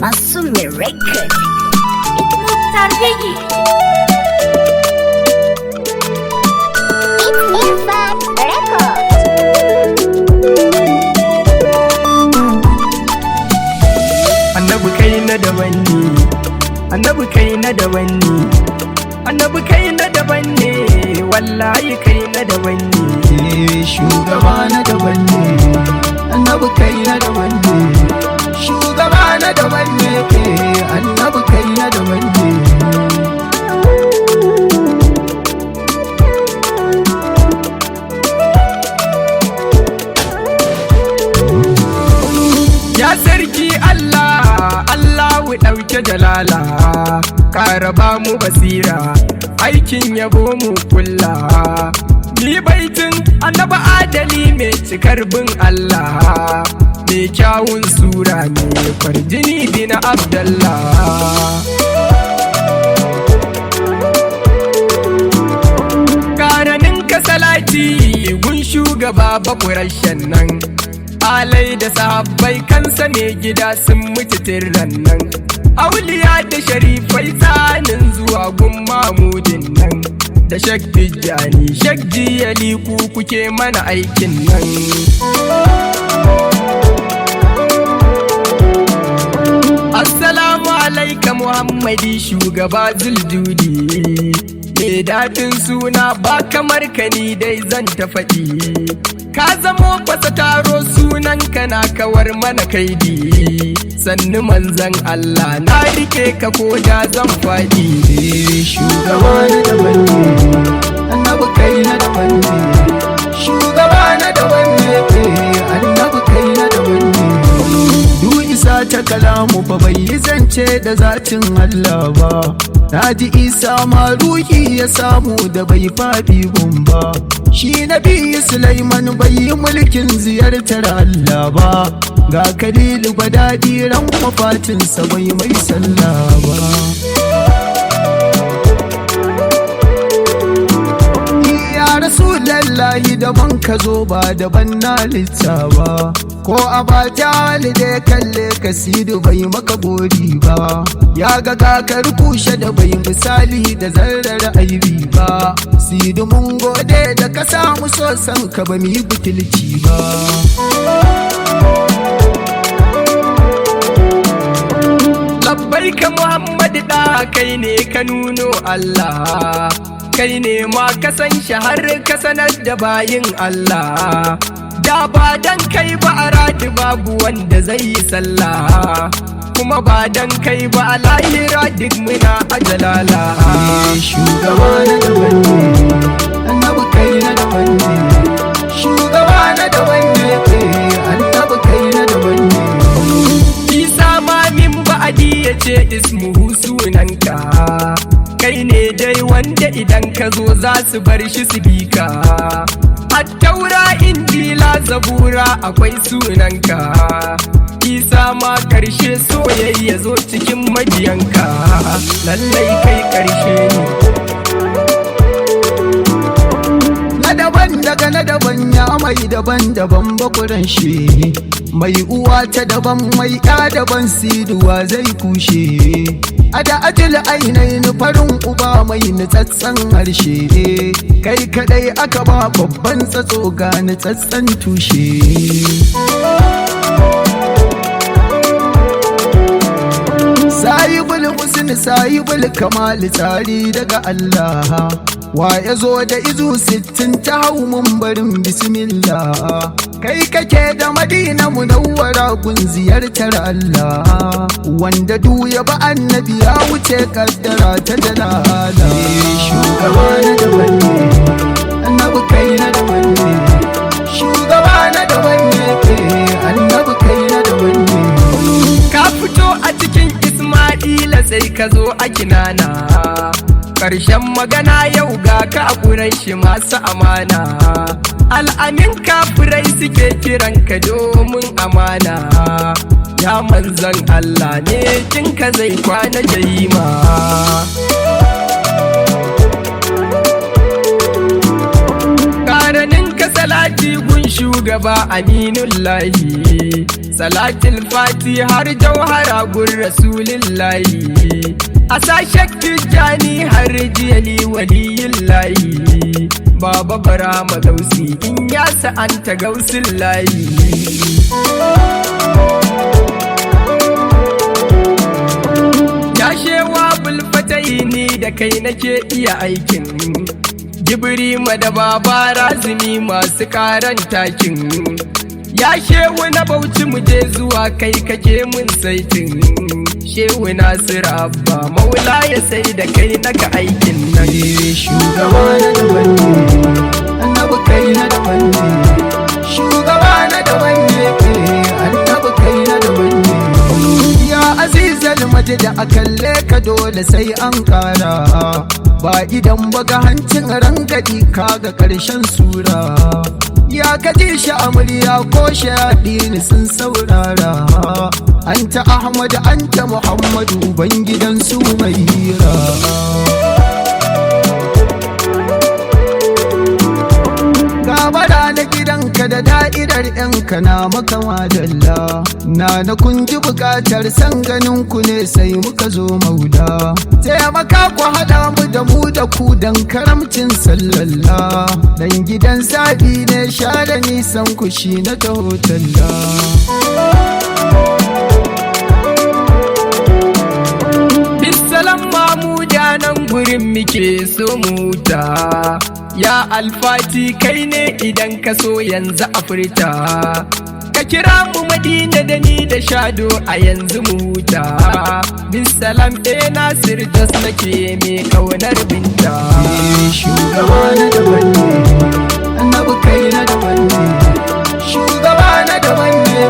Masumi Record. Mukhtar Begi. It's Irfan Record. Annabi kai na daban ne, annabi kai na daban ne, annabi kai na daban ne, wallahi kai na daban ne. Shugaba na daban ne, annabi kai na daban ne, shugaba na daban ne, annabi kai na daban ne. Ya sarki Allah, Allahu ɗauke jalala, ƙara ba mu basira, aikin yabo mu kulla. Ni baitin annaba adali mai cikar bin Allah, mai kyawun sura mai kwarjini bin Abdallah. Ƙaranin kasalati gun shugaba bakurashen nan, alai da sahabbai kansa ne gida sun mutu tirran nan. Auliya da sharifai tsanin zuwa gun mamudin nan, da shak tijjani shak jiyali ku kuke mana aikin nan. Assalamu alaika Muhammadi shugaba zuljudi, mai daɗin suna ba kamar ka ni dai zan ta faɗi. Ka zamo fasa taro sunanka na kawar mana kaidi, sannu manzan Allah na rike ka ko da zan faɗi. Shugaba na daban ne, annabi kai na daban ne, shugaba na daban ne, annabi kai na daban ne. Du isa ta kalamu fa bai yi zance da zatin Allah ba, na ji isa ma ruhi ya samu da bai faɗi ba. Shi nabi Sulaiman bai yi mulkin ziyartar Allah ba, ga Khalilu badadi ran wafatinsa bai mai sallah ba. Ya Rasulallahi daban ka zo ba daban na littawa, ko a ba jali da ya kalle ka sidu bai maka gori ba, ya ga kakar kushe da bai misali da zarar aibi ba. Sidu mun gode da ka samu sosan ka ba mu yi butulci ba. Labbaika Muhammadu da kai ne ka nuno Allah, kai ne ma ka san shi har ka sanar da bayin Allah. Da ba dan kai ba a rati babu wanda zai yi sallah, kuma ba dan kai ba a lahira duk muna ajalala. Shugaba na daban ne, annabi kai na daban ne, shugaba na daban ne, annabi kai na daban ne. Isa ma min ba'adi ya ce ismuhu sunanka, kai ne dai wanda idan ka zo za su bar shi su bi ka. Attaura injila zabura akwai sunanka, isa ma karshe soyayya zo cikin majiyanka, lallai kai karshe ne. Na daban daga na daban ya mai daban-daban bakuran shi, mai uwa ta daban mai ya daban siduwa zai kushe. A da ajil ainihin farin uba mai nutsatsen harshe, kai kadai aka ba babban tsatso ga nutsatsen tushe. Sayibul husn sayibul kamal tsari daga Allah, wa ya zo da izu 60 ta hau barin bismillah. Kai kake da Madina munawwara gun ziyartar Allah, wanda du ya ba annabi ya wuce kaddara ta jalala. Shugaba na daban ne, annabi kai na daban ne, shugaba na daban ne, annabi kai na daban ne. Ka fito a cikin Isma'ila sai ka zo a Kinana, ƙarshen magana yau ga ka a Quraishi masu amana. Al'amin kafirai suke kiran ka domin amana, ya manzan Allah ne kinka zai kwana jayima. Ƙaranin ka salati gun shugaba aminullahi, salatul fati har jauhara gun rasulillahi, a sa shakki jani har jiyali waliyillahi, baba bara magausi in ya sa'anta gausin layi. Yashewa bulfatai ni da kai nake iya aikin, Jibrima da baba razumi masu karan takin, ya shehu na bauchi mu je zuwa kai kake mun saitin, shehu Nasiru Abba maula ya sai da kai naka aikin nan. Shugaba na daban ne, annabi kai na daban ne, shugaba na daban ne, annabi kai na daban ne. Ya azizal majid a kalle ka dole sai an kara, ba idan baga hancin rangadi kaga karshen sura. Ya kaji shi amarya ko shaɗini sun saurara, anta Ahmad anta Muhammadu ubangidan su mai hira. Gabara na gidanka da da'irar yanka na maka madalla, na kunji bukatar san ganin ku ne sai muka zo mauda. Taimaka ku haɗa mu da mu da ku dan karamcin sallalla, dan gidan sabi ne share nisan ku shi na taho talla. Bisalam mamuda nan gurin muke so muta, ya alfati kai ne idan ka so yanzu a furta, ka kira mu Madina da ni da Shado a yanzu mu huta. Bisalam Nasir das nake me kaunar binta. Shugaba na daban ne, annabi kai na daban ne, shugaba na daban ne,